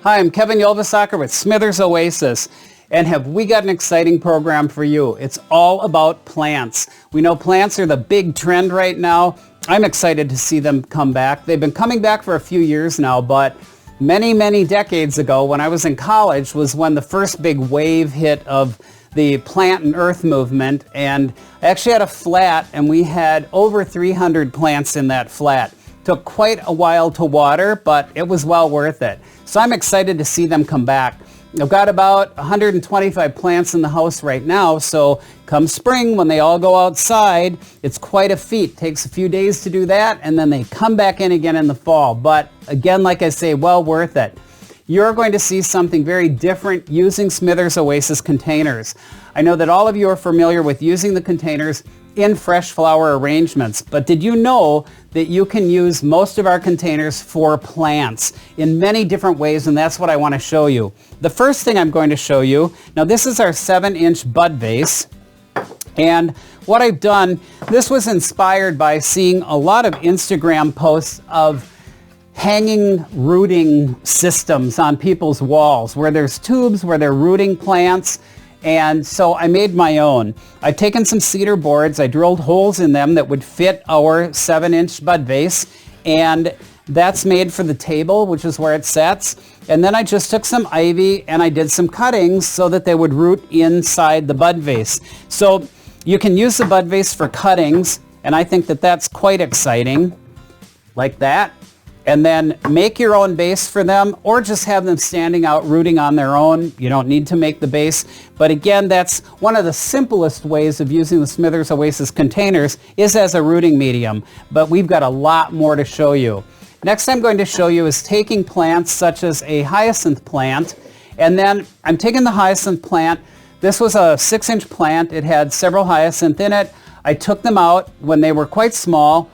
Hi, I'm Kevin Ylvisaker with Smithers Oasis, and have we got an exciting program for you. It's all about plants. We know plants are the big trend right now. I'm excited to see them come back. They've been coming back for a few years now, but many decades ago when I was in college was when the first big wave hit of the plant and earth movement, and I actually had a flat and we had over 300 plants in that flat. Took quite a while to water, but it was well worth it. So I'm excited to see them come back. I've got about 125 plants in the house right now, so come spring when they all go outside, it's quite a feat. Takes a few days to do that, and then they come back in again in the fall. But again, like I say, well worth it. You're going to see something very different using Smithers Oasis containers. I know that all of you are familiar with using the containers in fresh flower arrangements, but did you know that you can use most of our containers for plants in many different ways, and that's what I want to show you. The first thing I'm going to show you, now this is our 7-inch bud vase, and what I've done, this was inspired by seeing a lot of Instagram posts of hanging rooting systems on people's walls where there's tubes where they're rooting plants. And so I made my own. I've taken some cedar boards, I drilled holes in them that would fit our 7-inch bud vase, and that's made for the table, which is where it sets. And then I just took some ivy and I did some cuttings so that they would root inside the bud vase. So you can use the bud vase for cuttings, and I think that that's quite exciting, like that. And then make your own base for them, or just have them standing out rooting on their own. You don't need to make the base. But again, that's one of the simplest ways of using the Smithers Oasis containers is as a rooting medium. But we've got a lot more to show you. Next I'm going to show you is taking plants such as a hyacinth plant. And then I'm taking the hyacinth plant. This was a 6-inch plant. It had several hyacinth in it. I took them out when they were quite small,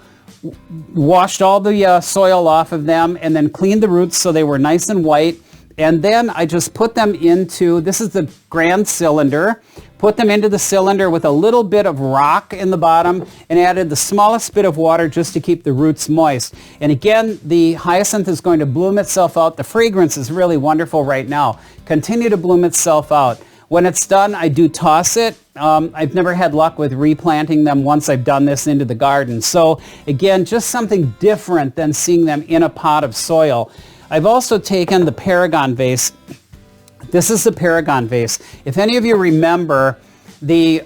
washed all the soil off of them, and then cleaned the roots so they were nice and white. And then I just put them into, this is the grand cylinder, put them into the cylinder with a little bit of rock in the bottom and added the smallest bit of water just to keep the roots moist. And again, the hyacinth is going to bloom itself out. The fragrance is really wonderful right now. Continue to bloom itself out. When it's done, I do toss it. I've never had luck with replanting them once I've done this into the garden. So again, just something different than seeing them in a pot of soil. I've also taken the Paragon vase. This is the Paragon vase. If any of you remember the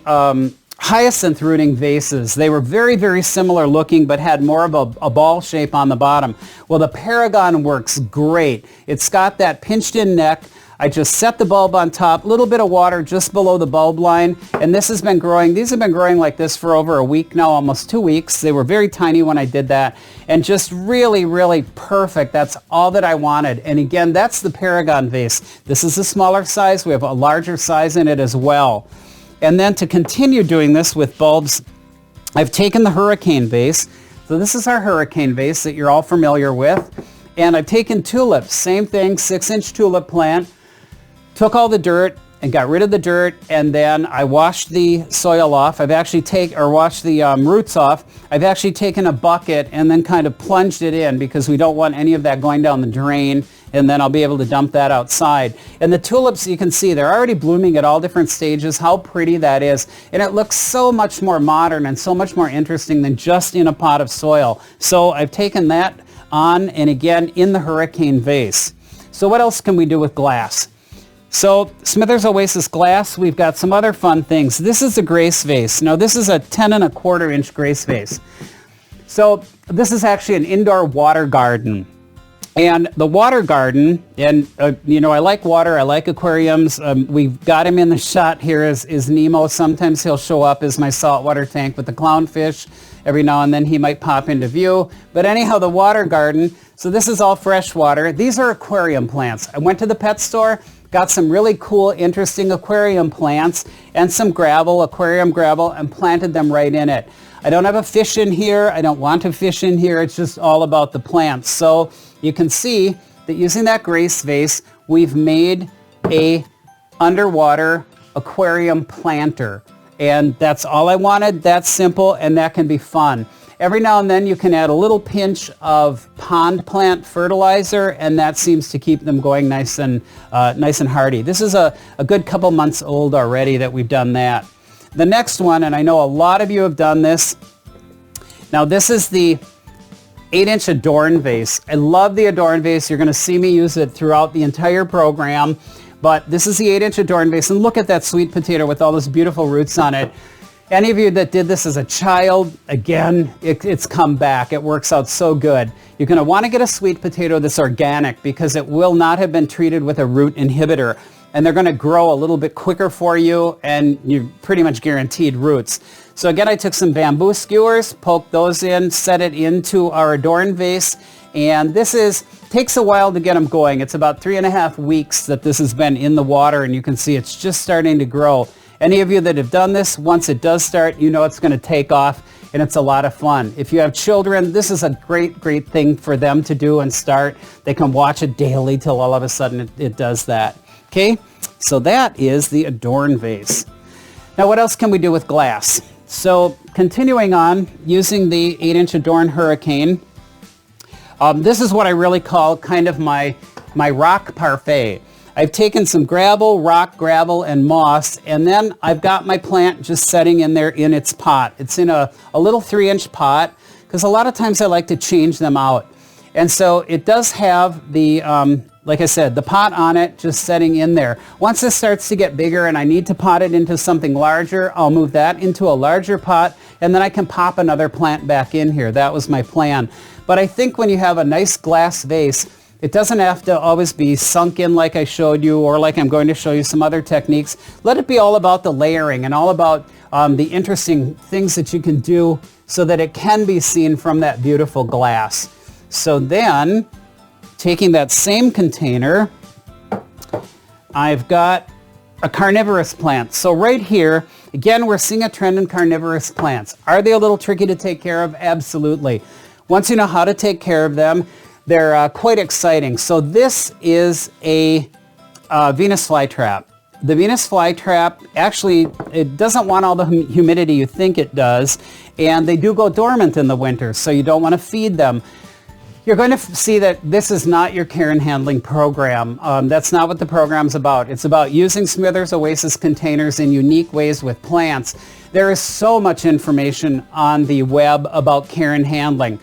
hyacinth rooting vases, they were very similar looking but had more of a ball shape on the bottom. Well, the Paragon works great. It's got that pinched in neck. I just set the bulb on top, a little bit of water just below the bulb line, and this has been growing. These have been growing like this for over a week now, almost 2 weeks. They were very tiny when I did that, and just really perfect. That's all that I wanted. And again, that's the Paragon vase. This is a smaller size. We have a larger size in it as well. And then to continue doing this with bulbs, I've taken the Hurricane vase. So this is our Hurricane vase that you're all familiar with. And I've taken tulips, same thing, 6-inch tulip plant. Took all the dirt and got rid of the dirt, and then I washed the soil off. I've actually washed the roots off. I've actually taken a bucket and then kind of plunged it in because we don't want any of that going down the drain, and then I'll be able to dump that outside. And the tulips, you can see, they're already blooming at all different stages. How pretty that is. And it looks so much more modern and so much more interesting than just in a pot of soil. So I've taken that on, and again, in the Hurricane vase. So what else can we do with glass? So Smithers Oasis glass, we've got some other fun things. This is a Grace vase. Now this is a 10¼ inch Grace vase. So this is actually an indoor water garden. And the water garden, and you know, I like water, I like aquariums. We've got him in the shot here is Nemo. Sometimes he'll show up as my saltwater tank with the clownfish. Every now and then he might pop into view. But anyhow, the water garden, so this is all fresh water. These are aquarium plants. I went to the pet store, got some really cool, interesting aquarium plants and some gravel, aquarium gravel, and planted them right in it. I don't have a fish in here. I don't want to fish in here. It's just all about the plants. So you can see that using that Grace vase, we've made a underwater aquarium planter. And that's all I wanted. That's simple, and that can be fun. Every now and then you can add a little pinch of pond plant fertilizer, and that seems to keep them going nice and hardy. This is a good couple months old already that we've done that. The next one, and I know a lot of you have done this. Now this is the 8-inch adorn vase. I love the adorn vase. You're going to see me use it throughout the entire program. But this is the 8-inch adorn vase, and look at that sweet potato with all those beautiful roots on it. Any of you that did this as a child, again, it's come back. It works out so good. You're going to want to get a sweet potato that's organic because it will not have been treated with a root inhibitor. And they're going to grow a little bit quicker for you, and you're pretty much guaranteed roots. So again, I took some bamboo skewers, poked those in, set it into our adorn vase, and this takes a while to get them going. It's about 3.5 weeks that this has been in the water, and you can see it's just starting to grow. Any of you that have done this, once it does start, you know it's going to take off, and it's a lot of fun. If you have children, this is a great thing for them to do and start. They can watch it daily till all of a sudden it does that. Okay, so that is the adorn vase. Now what else can we do with glass? So continuing on, using the 8-inch adorn hurricane, this is what I really call kind of my rock parfait. I've taken some gravel, rock, gravel, and moss, and then I've got my plant just setting in there in its pot. It's in a little 3-inch pot, because a lot of times I like to change them out. And so it does have the, like I said, the pot on it just setting in there. Once this starts to get bigger and I need to pot it into something larger, I'll move that into a larger pot, and then I can pop another plant back in here. That was my plan. But I think when you have a nice glass vase, it doesn't have to always be sunk in like I showed you, or like I'm going to show you some other techniques. Let it be all about the layering and all about the interesting things that you can do so that it can be seen from that beautiful glass. So then, taking that same container, I've got a carnivorous plant. So right here, again, we're seeing a trend in carnivorous plants. Are they a little tricky to take care of? Absolutely. Once you know how to take care of them, they're quite exciting. So this is a Venus flytrap. The Venus flytrap, actually, it doesn't want all the humidity you think it does, and they do go dormant in the winter, so you don't want to feed them. You're going to see that this is not your care and handling program. That's not what the program's about. It's about using Smithers OASIS containers in unique ways with plants. There is so much information on the web about care and handling.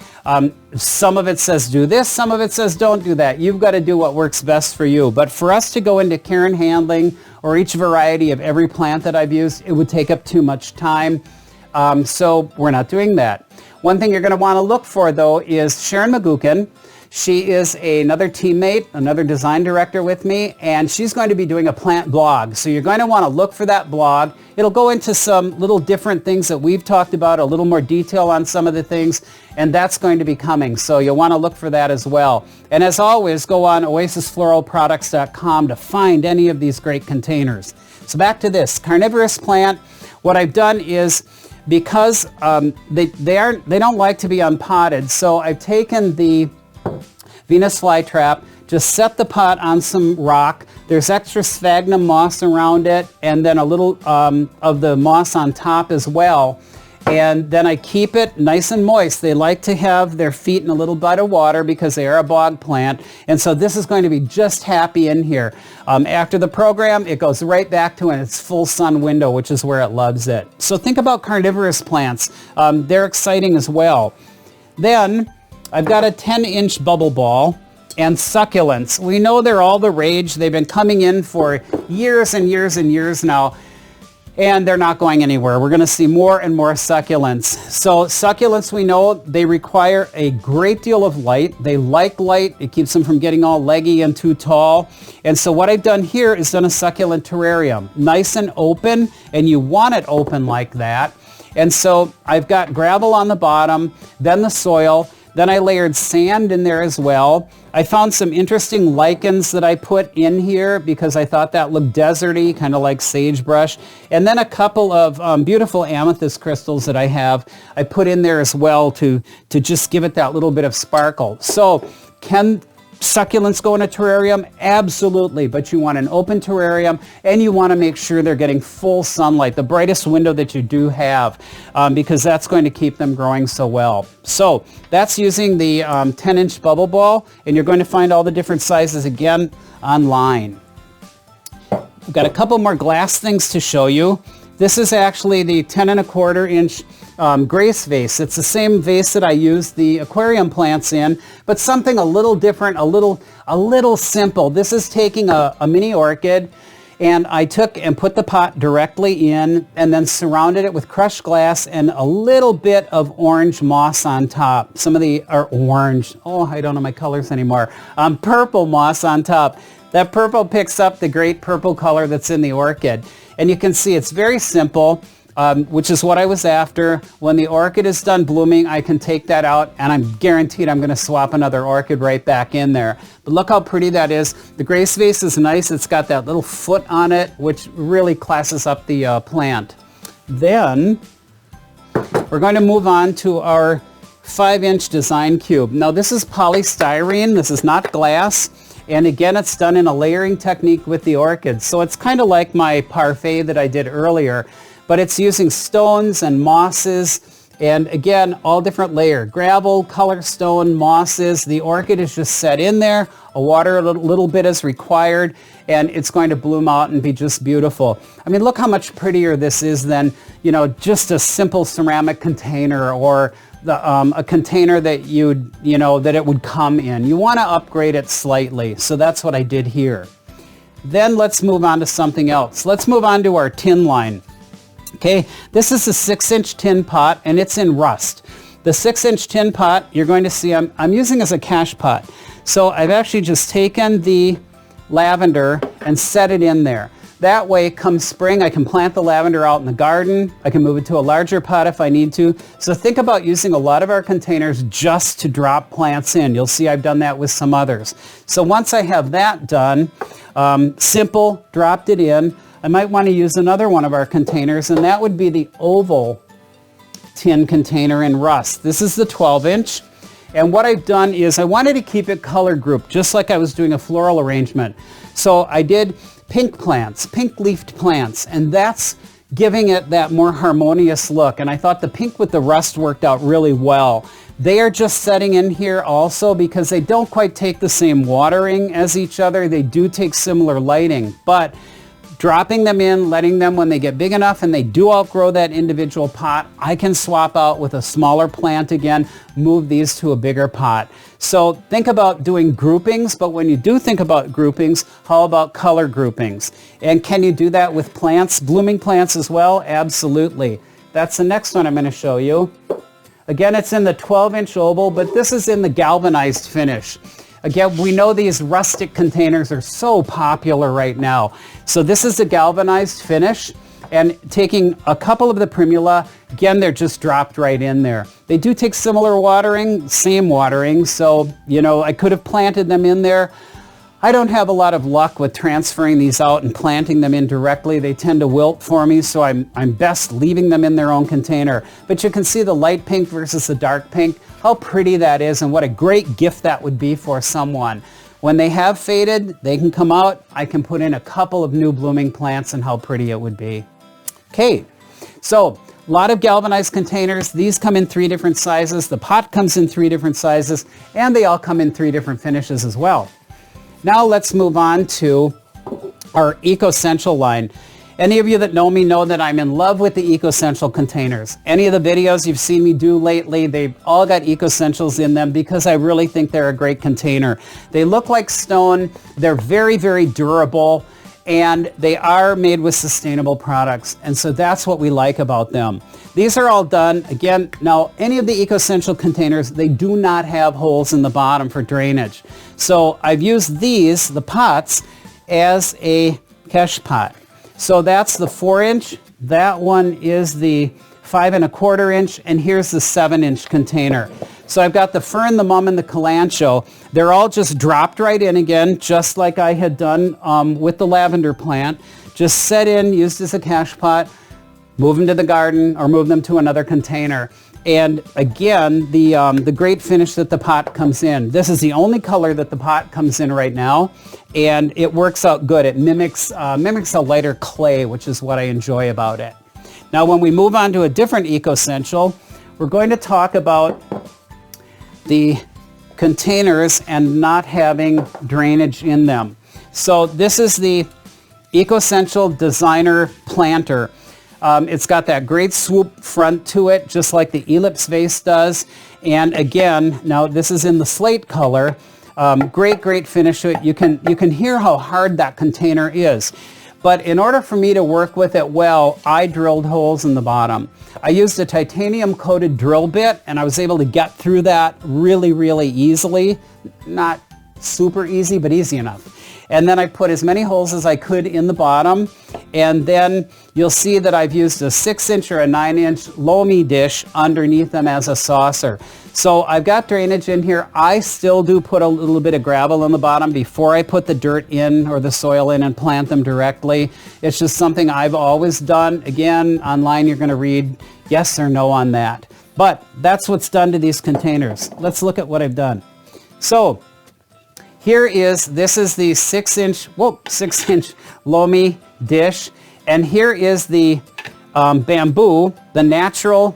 Some of it says do this, some of it says don't do that. You've got to do what works best for you. But for us to go into care and handling or each variety of every plant that I've used, it would take up too much time. So we're not doing that. One thing you're going to want to look for, though, is Sharon Magukin. She is another teammate, another design director with me, and she's going to be doing a plant blog. So you're going to want to look for that blog. It'll go into some little different things that we've talked about, a little more detail on some of the things, and that's going to be coming. So you'll want to look for that as well. And as always, go on oasisfloralproducts.com to find any of these great containers. So back to this carnivorous plant. What I've done is, because they don't like to be unpotted, so I've taken the Venus flytrap, just set the pot on some rock. There's extra sphagnum moss around it, and then a little of the moss on top as well. And then I keep it nice and moist. They like to have their feet in a little bit of water because they are a bog plant. And so this is going to be just happy in here. After the program, it goes right back to its full sun window, which is where it loves it. So think about carnivorous plants. They're exciting as well. Then I've got a 10-inch bubble ball and succulents. We know they're all the rage. They've been coming in for years and years and years now, and they're not going anywhere. We're going to see more and more succulents. So succulents, we know they require a great deal of light. They like light. It keeps them from getting all leggy and too tall. And so what I've done here is done a succulent terrarium. Nice and open, and you want it open like that. And so I've got gravel on the bottom, then the soil. Then I layered sand in there as well. I found some interesting lichens that I put in here because I thought that looked deserty, kind of like sagebrush. And then a couple of beautiful amethyst crystals that I have, I put in there as well to just give it that little bit of sparkle. So can succulents go in a terrarium? Absolutely, but you want an open terrarium and you want to make sure they're getting full sunlight, the brightest window that you do have, because that's going to keep them growing so well. So that's using the 10-inch bubble ball, and you're going to find all the different sizes again online. We've got a couple more glass things to show you. This is actually the 10 1/4-inch Grace vase. It's the same vase that I use the aquarium plants in, but something a little different, a little simple. This is taking a mini orchid, and I took and put the pot directly in and then surrounded it with crushed glass and a little bit of orange moss on top. Some of the are orange. Oh, I don't know my colors anymore. Purple moss on top. That purple picks up the great purple color that's in the orchid. And you can see it's very simple, which is what I was after. When the orchid is done blooming, I can take that out, and I'm guaranteed I'm going to swap another orchid right back in there. But look how pretty that is. The Grace vase is nice. It's got that little foot on it, which really classes up the plant. Then we're going to move on to our 5-inch design cube. Now this is polystyrene. This is not glass. And again, it's done in a layering technique with the orchids. So it's kind of like my parfait that I did earlier, but it's using stones and mosses, and again, all different layer. Gravel, color stone, mosses. The orchid is just set in there. A water a little bit is required, and it's going to bloom out and be just beautiful. I mean, look how much prettier this is than, you know, just a simple ceramic container or a container that that it would come in. You want to upgrade it slightly, so that's what I did here. Then let's move on to something else. Let's move on to our tin line. Okay, this is a 6-inch tin pot, and it's in rust. The 6-inch tin pot, you're going to see I'm using as a cache pot. So I've actually just taken the lavender and set it in there. That way, come spring, I can plant the lavender out in the garden. I can move it to a larger pot if I need to. So think about using a lot of our containers just to drop plants in. You'll see I've done that with some others. So once I have that done, simple, dropped it in, I might want to use another one of our containers, and that would be the oval tin container in rust. This is the 12-inch. And what I've done is I wanted to keep it color grouped, just like I was doing a floral arrangement. So I did pink plants, pink leafed plants, and that's giving it that more harmonious look. And I thought the pink with the rust worked out really well. They are just setting in here also because they don't quite take the same watering as each other. They do take similar lighting, but dropping them in, letting them, when they get big enough and they do outgrow that individual pot, I can swap out with a smaller plant again, move these to a bigger pot. So think about doing groupings, but when you do think about groupings, how about color groupings? And can you do that with plants, blooming plants as well? Absolutely. That's the next one I'm going to show you. Again, it's in the 12-inch oval, but this is in the galvanized finish. Again, we know these rustic containers are so popular right now. So this is a galvanized finish, and taking a couple of the primula, again, they're just dropped right in there. They do take similar watering, same watering, so, you know, I could have planted them in there. I don't have a lot of luck with transferring these out and planting them in directly. They tend to wilt for me, so I'm best leaving them in their own container. But you can see the light pink versus the dark pink, how pretty that is, and what a great gift that would be for someone. When they have faded, they can come out. I can put in a couple of new blooming plants, and how pretty it would be. Okay, so a lot of galvanized containers. These come in 3 different sizes. The pot comes in 3 different sizes, and they all come in 3 different finishes as well. Now let's move on to our EcoCentral line. Any of you that know me know that I'm in love with the EcoCentral containers. Any of the videos you've seen me do lately, they've all got EcoCentrals in them because I really think they're a great container. They look like stone, they're very, very durable, and they are made with sustainable products. And so that's what we like about them. These are all done, again, now any of the EcoCentral containers, they do not have holes in the bottom for drainage. So I've used these, the pots, as a cache pot. So that's the 4-inch, that one is the 5 1/4 inch, and here's the 7-inch container. So I've got the fern, the mum, and the kalanchoe. They're all just dropped right in again, just like I had done with the lavender plant. Just set in, used as a cache pot. move them to the garden or move them to another container. And again, the great finish that the pot comes in. This is the only color that the pot comes in right now, and it works out good. It mimics a lighter clay, which is what I enjoy about it. Now, when we move on to a different eco-essential, we're going to talk about the containers and not having drainage in them. So this is the Eco-Essential Designer Planter. It's got that great swoop front to it, just like the Ellipse vase does. And again, now this is in the slate color. Great finish to it. You can hear how hard that container is. But in order for me to work with it well, I drilled holes in the bottom. I used a titanium coated drill bit, and I was able to get through that really easily. Not super easy, but easy enough. And then I put as many holes as I could in the bottom, and then you'll see that I've used a 6-inch or a 9-inch loamy dish underneath them as a saucer. So I've got drainage in here. I still do put a little bit of gravel in the bottom before I put the dirt in or the soil in and plant them directly. It's just something I've always done. Again, online you're going to read yes or no on that. But that's what's done to these containers. Let's look at what I've done. So this is the 6-inch loamy dish, and here is the bamboo, the natural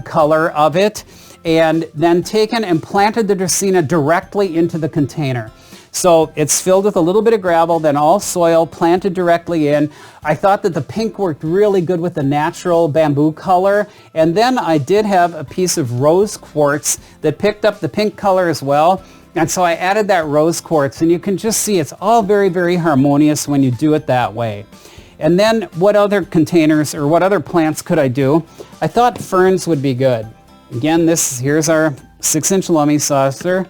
color of it, and then taken and planted the Dracaena directly into the container. So it's filled with a little bit of gravel, then all soil planted directly in. I thought that the pink worked really good with the natural bamboo color, and then I did have a piece of rose quartz that picked up the pink color as well. And so I added that rose quartz, and you can just see it's all very harmonious when you do it that way. And then what other containers or what other plants could I do? I thought ferns would be good. Again, here's our 6-inch loamy saucer.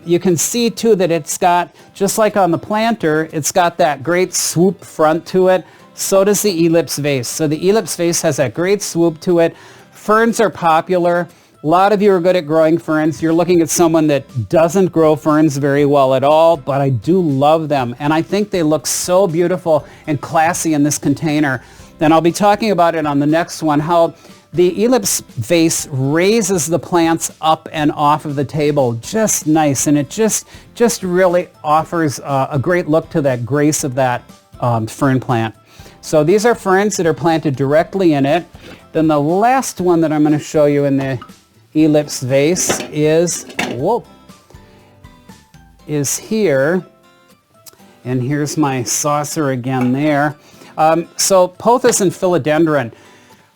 You can see too that it's got, just like on the planter, it's got that great swoop front to it. So does the Ellipse vase. So the Ellipse vase has that great swoop to it. Ferns are popular. A lot of you are good at growing ferns. You're looking at someone that doesn't grow ferns very well at all, but I do love them. And I think they look so beautiful and classy in this container. And I'll be talking about it on the next one, how the Ellipse vase raises the plants up and off of the table just nice. And it just really offers a great look to that grace of that fern plant. So these are ferns that are planted directly in it. Then the last one that I'm going to show you in the Ellipse vase is here, and here's my saucer again there. So pothos and philodendron.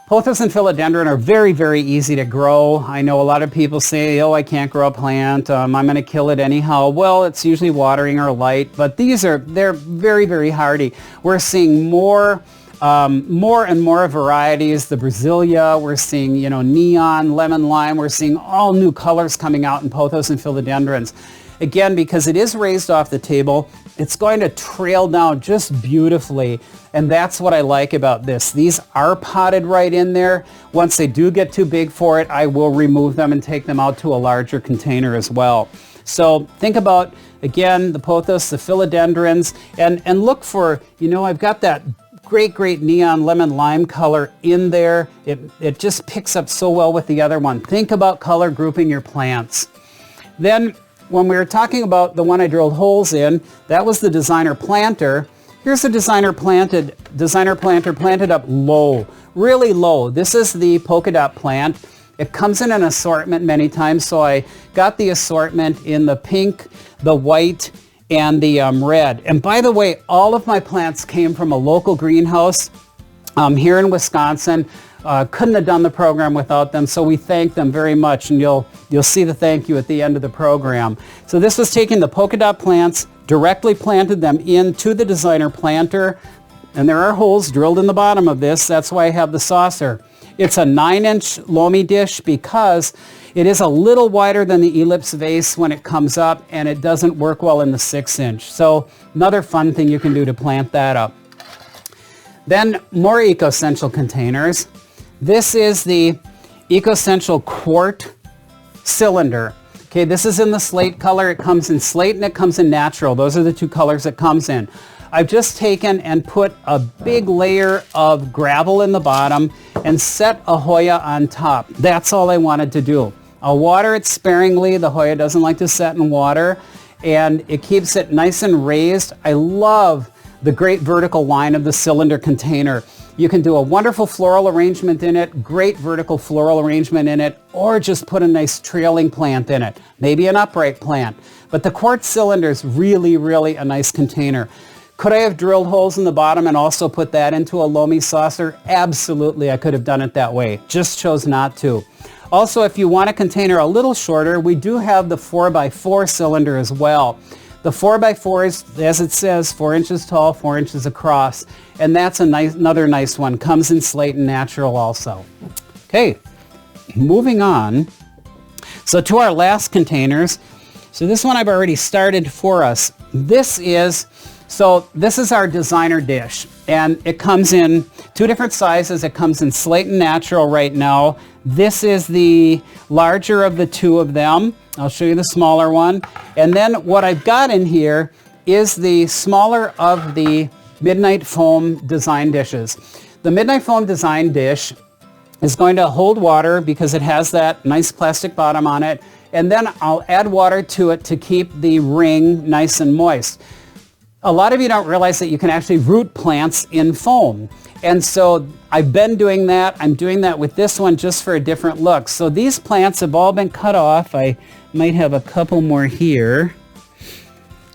Pothos and philodendron are very easy to grow. I know a lot of people say, oh, I can't grow a plant, I'm going to kill it anyhow. Well, it's usually watering or light, but they're very hardy. We're seeing more and more varieties. The Brasilia, we're seeing, neon, lemon lime. We're seeing all new colors coming out in pothos and philodendrons. Again, because it is raised off the table, it's going to trail down just beautifully. And that's what I like about this. These are potted right in there. Once they do get too big for it, I will remove them and take them out to a larger container as well. So think about, again, the pothos, the philodendrons, and look for, I've got that great neon lemon lime color in there. It just picks up so well with the other one. Think about color grouping your plants. Then when we were talking about the one I drilled holes in, that was the designer planter. Here's the designer planter planted up low, really low. This is the polka dot plant. It comes in an assortment many times, so I got the assortment in the pink, the white, and the red. And by the way, all of my plants came from a local greenhouse here in Wisconsin. Couldn't have done the program without them, so we thank them very much, and you'll see the thank you at the end of the program. So this was taking the polka dot plants, directly planted them into the designer planter, and there are holes drilled in the bottom of this. That's why I have the saucer. It's a 9-inch loamy dish because it is a little wider than the Ellipse vase when it comes up, and it doesn't work well in the 6-inch. So another fun thing you can do to plant that up. Then more eco-essential containers. This is the Eco-Essential Quart Cylinder. Okay, this is in the slate color. It comes in slate and it comes in natural. Those are the two colors it comes in. I've just taken and put a big layer of gravel in the bottom and set a Hoya on top. That's all I wanted to do. I'll water it sparingly. The Hoya doesn't like to set in water, and it keeps it nice and raised. I love the great vertical line of the cylinder container. You can do a wonderful floral arrangement in it, great vertical floral arrangement in it, or just put a nice trailing plant in it, maybe an upright plant. But the quartz cylinder is really, really a nice container. Could I have drilled holes in the bottom and also put that into a loamy saucer? Absolutely, I could have done it that way. Just chose not to. Also, if you want a container a little shorter, we do have the 4x4 cylinder as well. The 4x4 is, as it says, 4 inches tall, 4 inches across, and that's another nice one. Comes in slate and natural also. Okay, moving on. So to our last containers. So this one I've already started for us. This is our designer dish, and it comes in 2 different sizes. It comes in slate and natural right now. This is the larger of the 2 of them. I'll show you the smaller one. And then what I've got in here is the smaller of the Midnight Foam design dishes. The Midnight Foam design dish is going to hold water because it has that nice plastic bottom on it. And then I'll add water to it to keep the ring nice and moist. A lot of you don't realize that you can actually root plants in foam. And so I've been doing that. I'm doing that with this one just for a different look. So these plants have all been cut off. I might have a couple more here.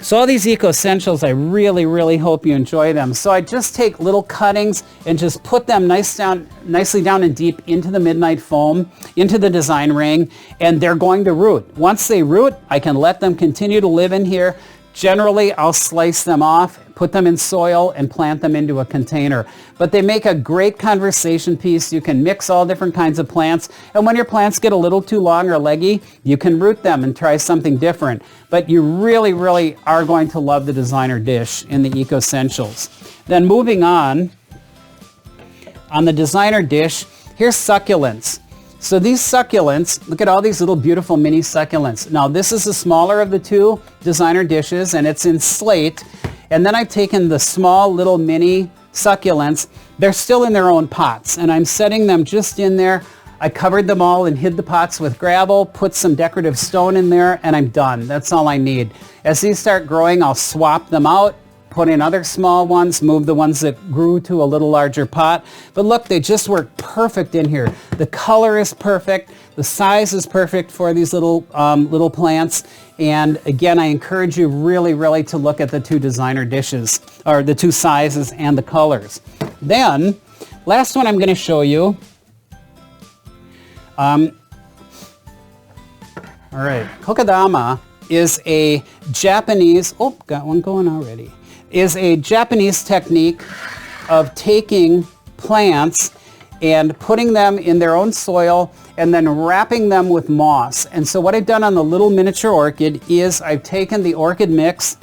So all these Eco Essentials, I really, really hope you enjoy them. So I just take little cuttings and just put them nicely down and deep into the Midnight Foam, into the design ring, and they're going to root. Once they root, I can let them continue to live in here. Generally, I'll slice them off, put them in soil, and plant them into a container. But they make a great conversation piece. You can mix all different kinds of plants. And when your plants get a little too long or leggy, you can root them and try something different. But you really, really are going to love the designer dish in the Eco Essentials. Then moving on the designer dish, here's succulents. So these succulents, look at all these little beautiful mini succulents. Now this is the smaller of the 2 designer dishes, and it's in slate. And then I've taken the small little mini succulents. They're still in their own pots, and I'm setting them just in there. I covered them all and hid the pots with gravel, put some decorative stone in there, and I'm done. That's all I need. As these start growing, I'll swap them out, put in other small ones, move the ones that grew to a little larger pot. But look, they just work perfect in here. The color is perfect. The size is perfect for these little plants. And again, I encourage you really, really to look at the 2 designer dishes, or the 2 sizes and the colors. Then, last one I'm going to show you. All right, Kokodama is a Japanese, got one going already, is a Japanese technique of taking plants and putting them in their own soil and then wrapping them with moss. And so what I've done on the little miniature orchid is I've taken the orchid mix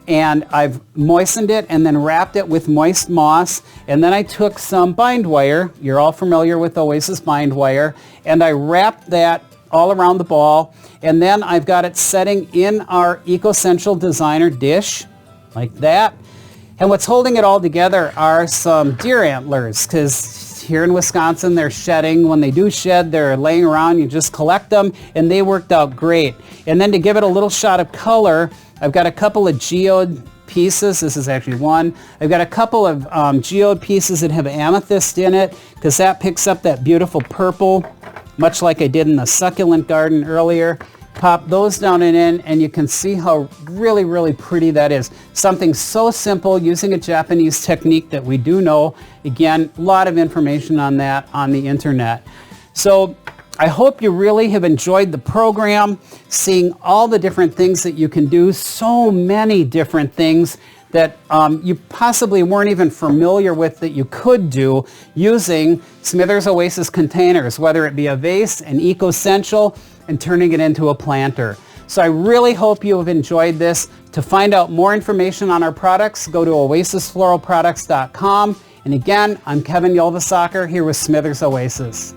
and I've moistened it and then wrapped it with moist moss. And then I took some bind wire, you're all familiar with OASIS bind wire, and I wrapped that all around the ball. And then I've got it setting in our Eco Essential designer dish, like that. And what's holding it all together are some deer antlers, because here in Wisconsin they're shedding. When they do shed, they're laying around. You just collect them, and they worked out great. And then to give it a little shot of color, I've got a couple of geode pieces. This is actually one. I've got a couple of geode pieces that have amethyst in it, because that picks up that beautiful purple, much like I did in the succulent garden earlier. Pop those down and in, and you can see how really, really pretty that is. Something so simple using a Japanese technique that we do know. Again, a lot of information on that on the internet. So I hope you really have enjoyed the program, seeing all the different things that you can do, so many different things that you possibly weren't even familiar with that you could do using Smithers OASIS containers, whether it be a vase, an Eco Essential, and turning it into a planter. So I really hope you have enjoyed this. To find out more information on our products, go to oasisfloralproducts.com. And again, I'm Kevin Ylvisaker here with Smithers OASIS.